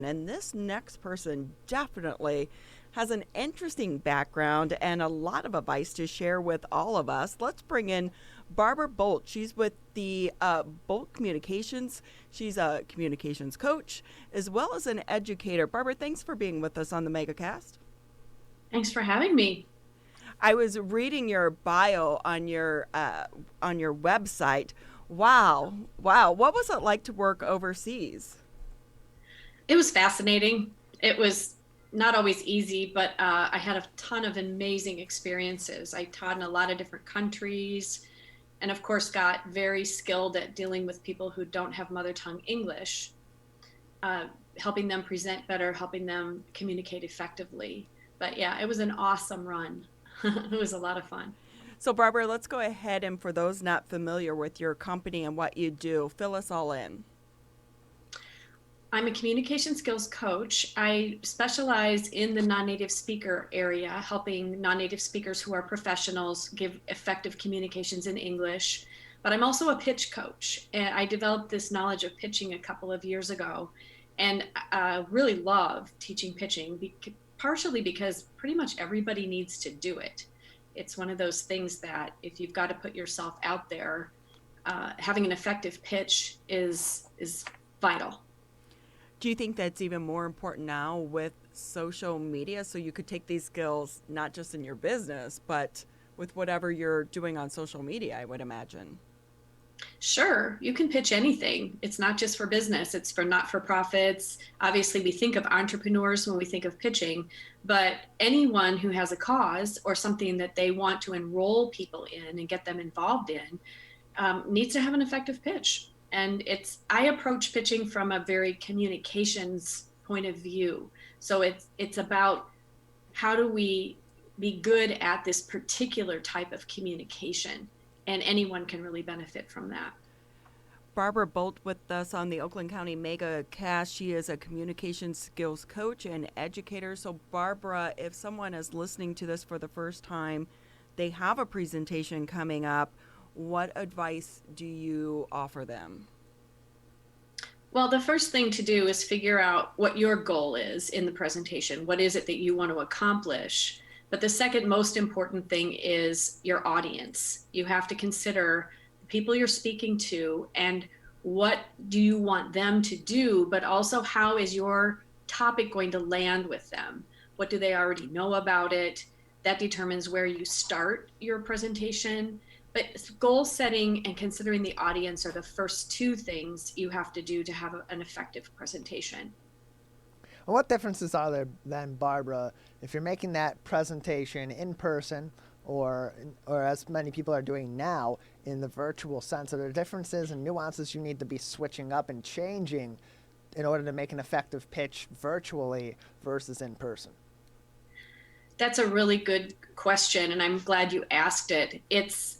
And this next person definitely has an interesting background and a lot of advice to share with all of us. Let's bring in Barbara Boldt. She's with the Boldt Communications. She's a communications coach as well as an educator. Barbara, thanks for being with us on the MegaCast. Thanks for having me. I was reading your bio on your website. Wow, wow! What was it like to work overseas? It was fascinating. It was not always easy, but I had a ton of amazing experiences. I taught in a lot of different countries and, of course, got very skilled at dealing with people who don't have mother tongue English, uh, helping them present better, helping them communicate effectively. But yeah, it was an awesome run. It was a lot of fun. So, Barbara, let's go ahead and for those not familiar with your company and what you do, fill us all in. I'm a communication skills coach. I specialize in the non-native speaker area, helping non-native speakers who are professionals give effective communications in English. But I'm also a pitch coach, and I developed this knowledge of pitching a couple of years ago, and really love teaching pitching, partially because pretty much everybody needs to do it. It's one of those things that if you've got to put yourself out there, having an effective pitch is vital. Do you think that's even more important now with social media? So you could take these skills not just in your business, but with whatever you're doing on social media, I would imagine. Sure, you can pitch anything. It's not just for business, it's for not for profits. Obviously, we think of entrepreneurs when we think of pitching, but anyone who has a cause or something that they want to enroll people in and get them involved in needs to have an effective pitch. And I approach pitching from a very communications point of view. So it's about how do we be good at this particular type of communication, and anyone can really benefit from that. Barbara Boldt with us on the Oakland County Mega Cast. She is a communication skills coach and educator. So, Barbara, if someone is listening to this for the first time, they have a presentation coming up. What advice do you offer them? Well, the first thing to do is figure out what your goal is in the presentation. What is it that you want to accomplish? But the second most important thing is your audience. You have to consider the people you're speaking to and what do you want them to do, but also how is your topic going to land with them? What do they already know about it? That determines where you start your presentation. But goal setting and considering the audience are the first two things you have to do to have an effective presentation. And what differences are there then, Barbara, if you're making that presentation in person or as many people are doing now in the virtual sense? Are there differences and nuances you need to be switching up and changing in order to make an effective pitch virtually versus in person? That's a really good question, and I'm glad you asked it. It's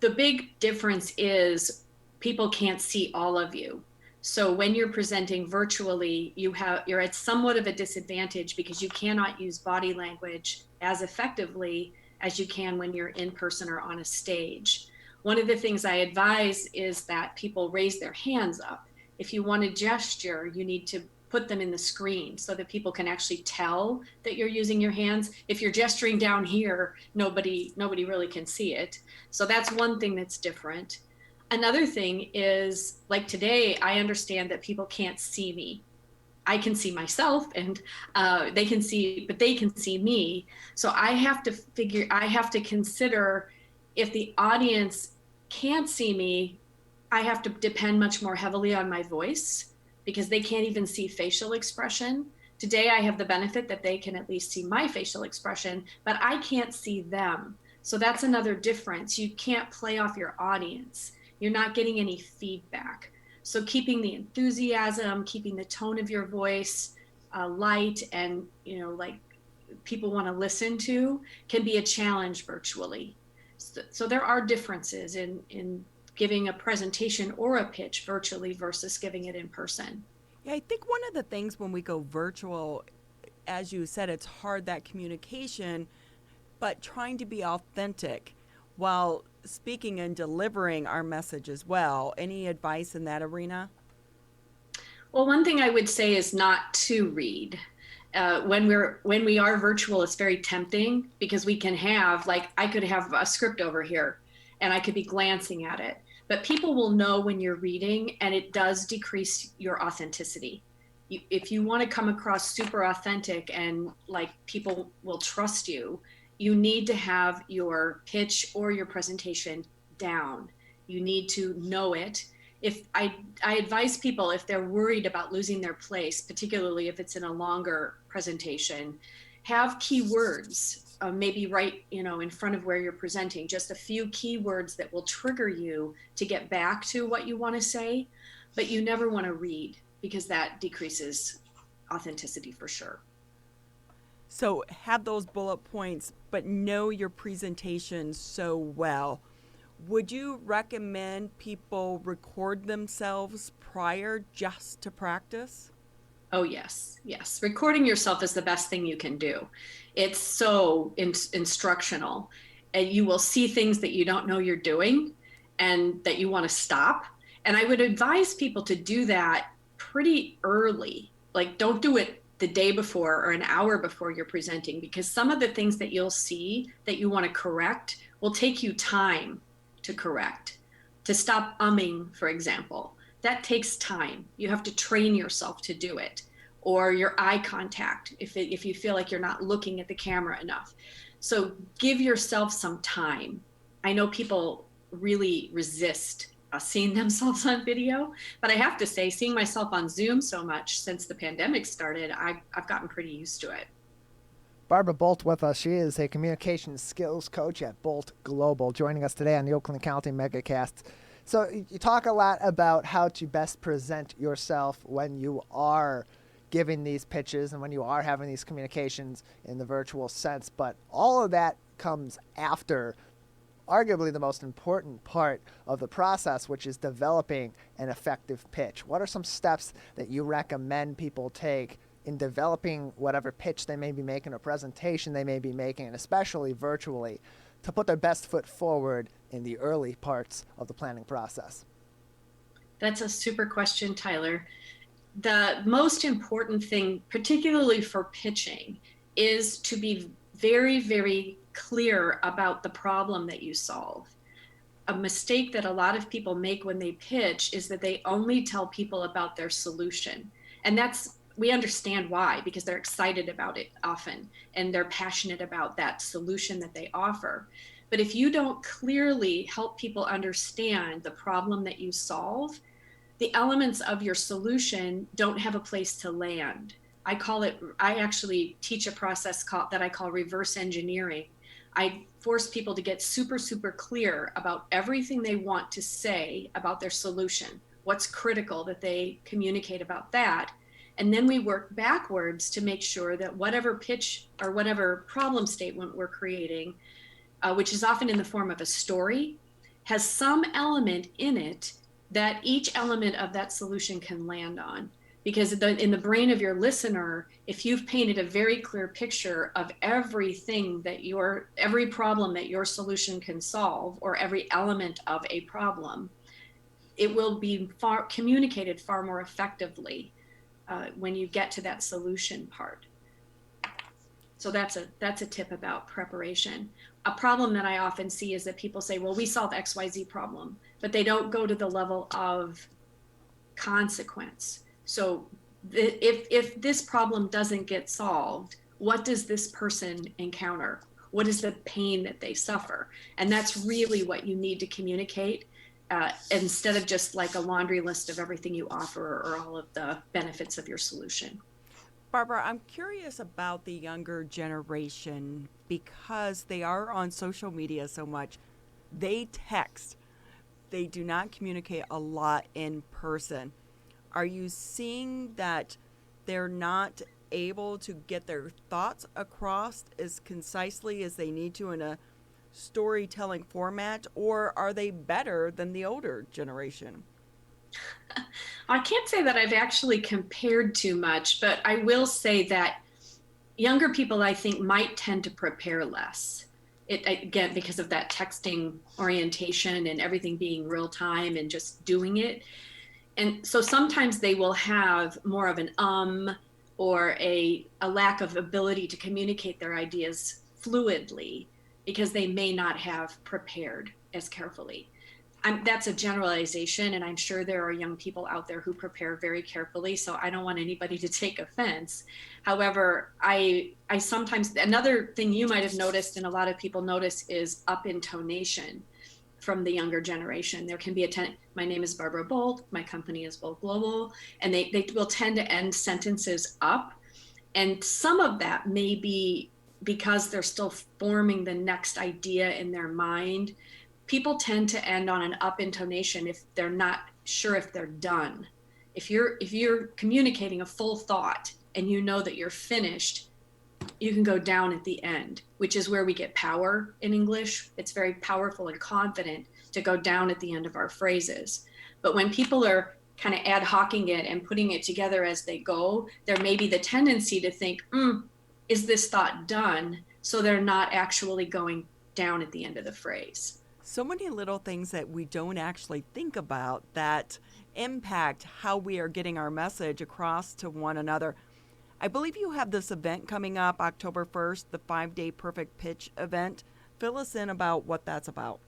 the big difference is people can't see all of you. So when you're presenting virtually, you're at somewhat of a disadvantage because you cannot use body language as effectively as you can when you're in person or on a stage. One of the things I advise is that people raise their hands up. If you want to gesture, you need to put them in the screen so that people can actually tell that you're using your hands. If you're gesturing down here, nobody really can see it. So that's one thing that's different. Another thing is, like today, I understand that people can't see me. I can see myself and they can see me. So I have to consider if the audience can't see me, I have to depend much more heavily on my voice because they can't even see facial expression. Today, I have the benefit that they can at least see my facial expression, but I can't see them. So that's another difference. You can't play off your audience. You're not getting any feedback. So keeping the enthusiasm, keeping the tone of your voice light and, like people want to listen to can be a challenge virtually. So there are differences in giving a presentation or a pitch virtually versus giving it in person. Yeah, I think one of the things when we go virtual, as you said, it's hard that communication, but trying to be authentic while speaking and delivering our message as well. Any advice in that arena? Well, one thing I would say is not to read. When we are virtual, it's very tempting because we can have, like, I could have a script over here and I could be glancing at it, but people will know when you're reading, and it does decrease your authenticity. If you want to come across super authentic and like people will trust you, you need to have your pitch or your presentation down. You need to know it. If I advise people, if they're worried about losing their place, particularly if it's in a longer presentation, have keywords, maybe right, in front of where you're presenting, just a few keywords that will trigger you to get back to what you want to say, but you never want to read because that decreases authenticity for sure. So have those bullet points, but know your presentation so well. Would you recommend people record themselves prior just to practice? Oh, yes. Yes. Recording yourself is the best thing you can do. It's so instructional, and you will see things that you don't know you're doing and that you want to stop. And I would advise people to do that pretty early. Like, don't do it the day before or an hour before you're presenting, because some of the things that you'll see that you want to correct will take you time to correct. To stop umming, for example, that takes time. You have to train yourself to do it. Or your eye contact, if you feel like you're not looking at the camera enough. So give yourself some time. I know people really resist seeing themselves on video, but I have to say, seeing myself on Zoom so much since the pandemic started, I've gotten pretty used to it. Barbara Boldt with us. She is a communication skills coach at Boldt Global, joining us today on the Oakland County MegaCast. So you talk a lot about how to best present yourself when you are giving these pitches and when you are having these communications in the virtual sense, but all of that comes after arguably the most important part of the process, which is developing an effective pitch. What are some steps that you recommend people take in developing whatever pitch they may be making or presentation they may be making, and especially virtually, to put their best foot forward in the early parts of the planning process? That's a super question, Tyler. The most important thing, particularly for pitching, is to be very, very clear about the problem that you solve. A mistake that a lot of people make when they pitch is that they only tell people about their solution. And we understand why, because they're excited about it often, and they're passionate about that solution that they offer. But if you don't clearly help people understand the problem that you solve, the elements of your solution don't have a place to land. I actually teach a process that I call reverse engineering. I force people to get super, super clear about everything they want to say about their solution, what's critical that they communicate about that. And then we work backwards to make sure that whatever pitch or whatever problem statement we're creating, which is often in the form of a story, has some element in it that each element of that solution can land on. Because in the brain of your listener, if you've painted a very clear picture of every problem that your solution can solve, or every element of a problem, it will be communicated far more effectively when you get to that solution part. So that's a tip about preparation. A problem that I often see is that people say, well, we solve XYZ problem, but they don't go to the level of consequence. So if this problem doesn't get solved, what does this person encounter? What is the pain that they suffer? And that's really what you need to communicate, instead of just like a laundry list of everything you offer or all of the benefits of your solution. Barbara, I'm curious about the younger generation because they are on social media so much. They text. They do not communicate a lot in person. Are you seeing that they're not able to get their thoughts across as concisely as they need to in a storytelling format, or are they better than the older generation? I can't say that I've actually compared too much, but I will say that younger people, I think, might tend to prepare less. Again, because of that texting orientation and everything being real time and just doing it. And so sometimes they will have more of an or a lack of ability to communicate their ideas fluidly because they may not have prepared as carefully. That's a generalization, and I'm sure there are young people out there who prepare very carefully, so I don't want anybody to take offense. However, I sometimes, another thing you might have noticed and a lot of people notice is up intonation from the younger generation. There can be my name is Barbara Boldt, my company is Boldt Global, and they will tend to end sentences up. And some of that may be because they're still forming the next idea in their mind. People tend to end on an up intonation if they're not sure if they're done. If you're communicating a full thought and you know that you're finished, you can go down at the end, which is where we get power in English. It's very powerful and confident to go down at the end of our phrases. But when people are kind of ad hocing it and putting it together as they go, there may be the tendency to think, is this thought done? So they're not actually going down at the end of the phrase. So many little things that we don't actually think about that impact how we are getting our message across to one another. I believe you have this event coming up October 1st, the 5-day perfect pitch event. Fill us in about what that's about.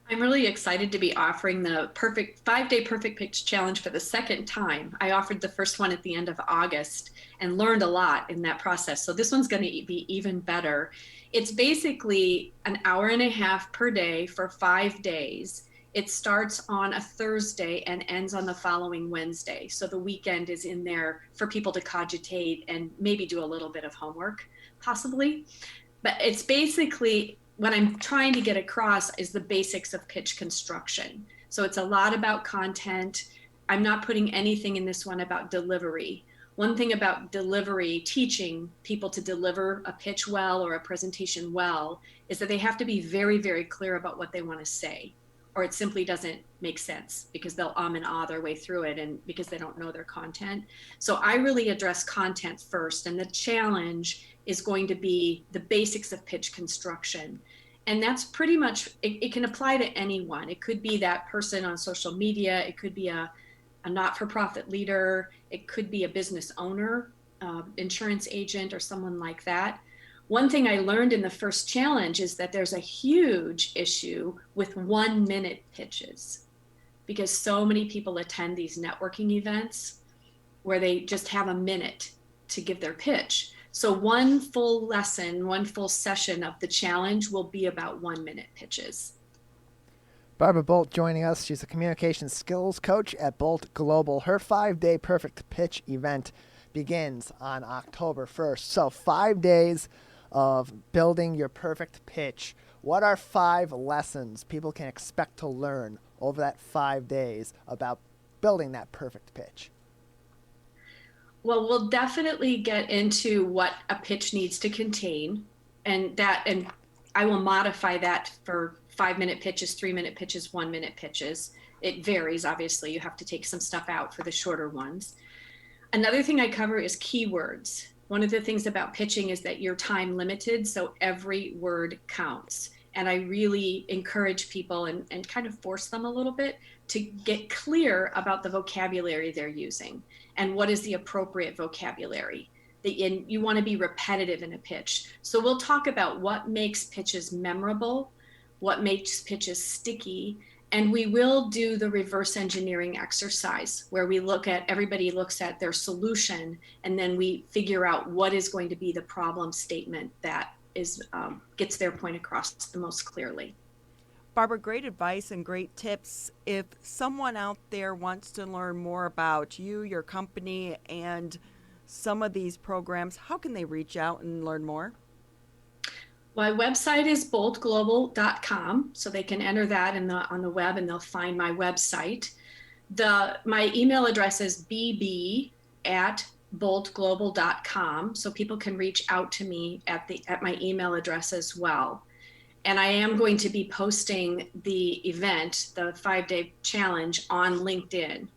I'm really excited to be offering the 5-day perfect pitch challenge for the second time. I offered the first one at the end of August and learned a lot in that process. So this one's going to be even better. It's basically an hour and a half per day for 5 days. It starts on a Thursday and ends on the following Wednesday. So the weekend is in there for people to cogitate and maybe do a little bit of homework, possibly. But it's basically, what I'm trying to get across is the basics of pitch construction. So it's a lot about content. I'm not putting anything in this one about delivery. One thing about delivery, teaching people to deliver a pitch well or a presentation well, is that they have to be very, very clear about what they want to say, or it simply doesn't make sense because they'll and ah their way through it and because they don't know their content. So I really address content first, and the challenge is going to be the basics of pitch construction. And that's pretty much, it can apply to anyone. It could be that person on social media. It could be a not-for-profit leader. It could be a business owner, insurance agent, or someone like that. One thing I learned in the first challenge is that there's a huge issue with 1-minute pitches, because so many people attend these networking events where they just have a minute to give their pitch. So one full lesson, one full session of the challenge will be about 1-minute pitches. Barbara Boldt joining us. She's a communication skills coach at Boldt Global. Her 5-day perfect pitch event begins on October 1st. So 5 days of building your perfect pitch. What are 5 lessons people can expect to learn over that 5 days about building that perfect pitch? Well, we'll definitely get into what a pitch needs to contain, and I will modify that for 5-minute pitches, 3-minute pitches, 1-minute pitches. It varies, obviously. You have to take some stuff out for the shorter ones. Another thing I cover is keywords. One of the things about pitching is that you're time limited, so every word counts. And I really encourage people and kind of force them a little bit to get clear about the vocabulary they're using and what is the appropriate vocabulary. You want to be repetitive in a pitch. So we'll talk about what makes pitches memorable, what makes pitches sticky, and we will do the reverse engineering exercise where everybody looks at their solution, and then we figure out what is going to be the problem statement that gets their point across the most clearly. Barbara, great advice and great tips. If someone out there wants to learn more about you, your company, and some of these programs, how can they reach out and learn more? My website is boldtglobal.com, so they can enter that on the web and they'll find my website. My email address is bb@boldtglobal.com, so people can reach out to me at my email address as well. And I am going to be posting the event, the 5-day challenge, on LinkedIn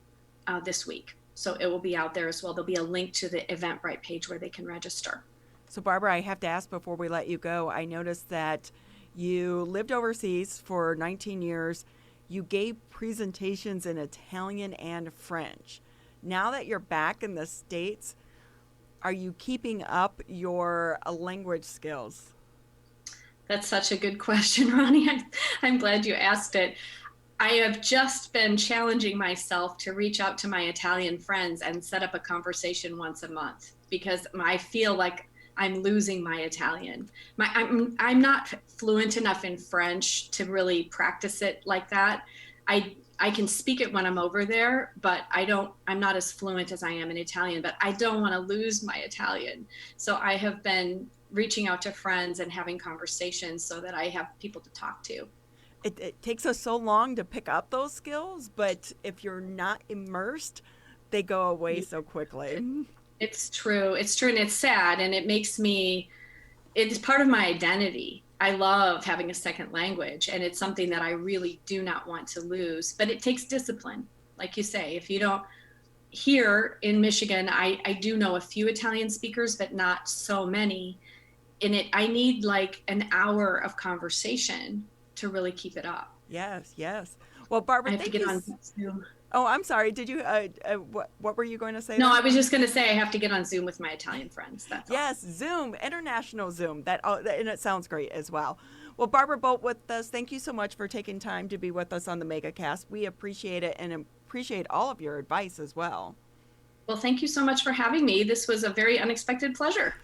this week. So it will be out there as well. There'll be a link to the Eventbrite page where they can register. So Barbara, I have to ask before we let you go, I noticed that you lived overseas for 19 years. you gave presentations in Italian and French. Now that you're back in the States, are you keeping up your language skills? That's such a good question, Ronnie. I'm glad you asked it. I have just been challenging myself to reach out to my Italian friends and set up a conversation once a month because I feel like I'm losing my Italian. I'm not fluent enough in French to really practice it like that. I can speak it when I'm over there, but I'm not as fluent as I am in Italian, but I don't want to lose my Italian. So I have been reaching out to friends and having conversations so that I have people to talk to. It takes us so long to pick up those skills, but if you're not immersed, they go away so quickly. It's true. It's true. And it's sad. And it's part of my identity. I love having a second language, and it's something that I really do not want to lose, but it takes discipline. Like you say, if you don't, here in Michigan, I do know a few Italian speakers, but not so many. I need like an hour of conversation to really keep it up. Yes, yes. Well, Barbara, I have to get on Zoom. Oh, I'm sorry. Did you? What were you going to say? No, I was just going to say I have to get on Zoom with my Italian friends. That's yes, all. Zoom, international Zoom. And it sounds great as well. Well, Barbara Boldt with us. Thank you so much for taking time to be with us on the MegaCast. We appreciate it and appreciate all of your advice as well. Well, thank you so much for having me. This was a very unexpected pleasure.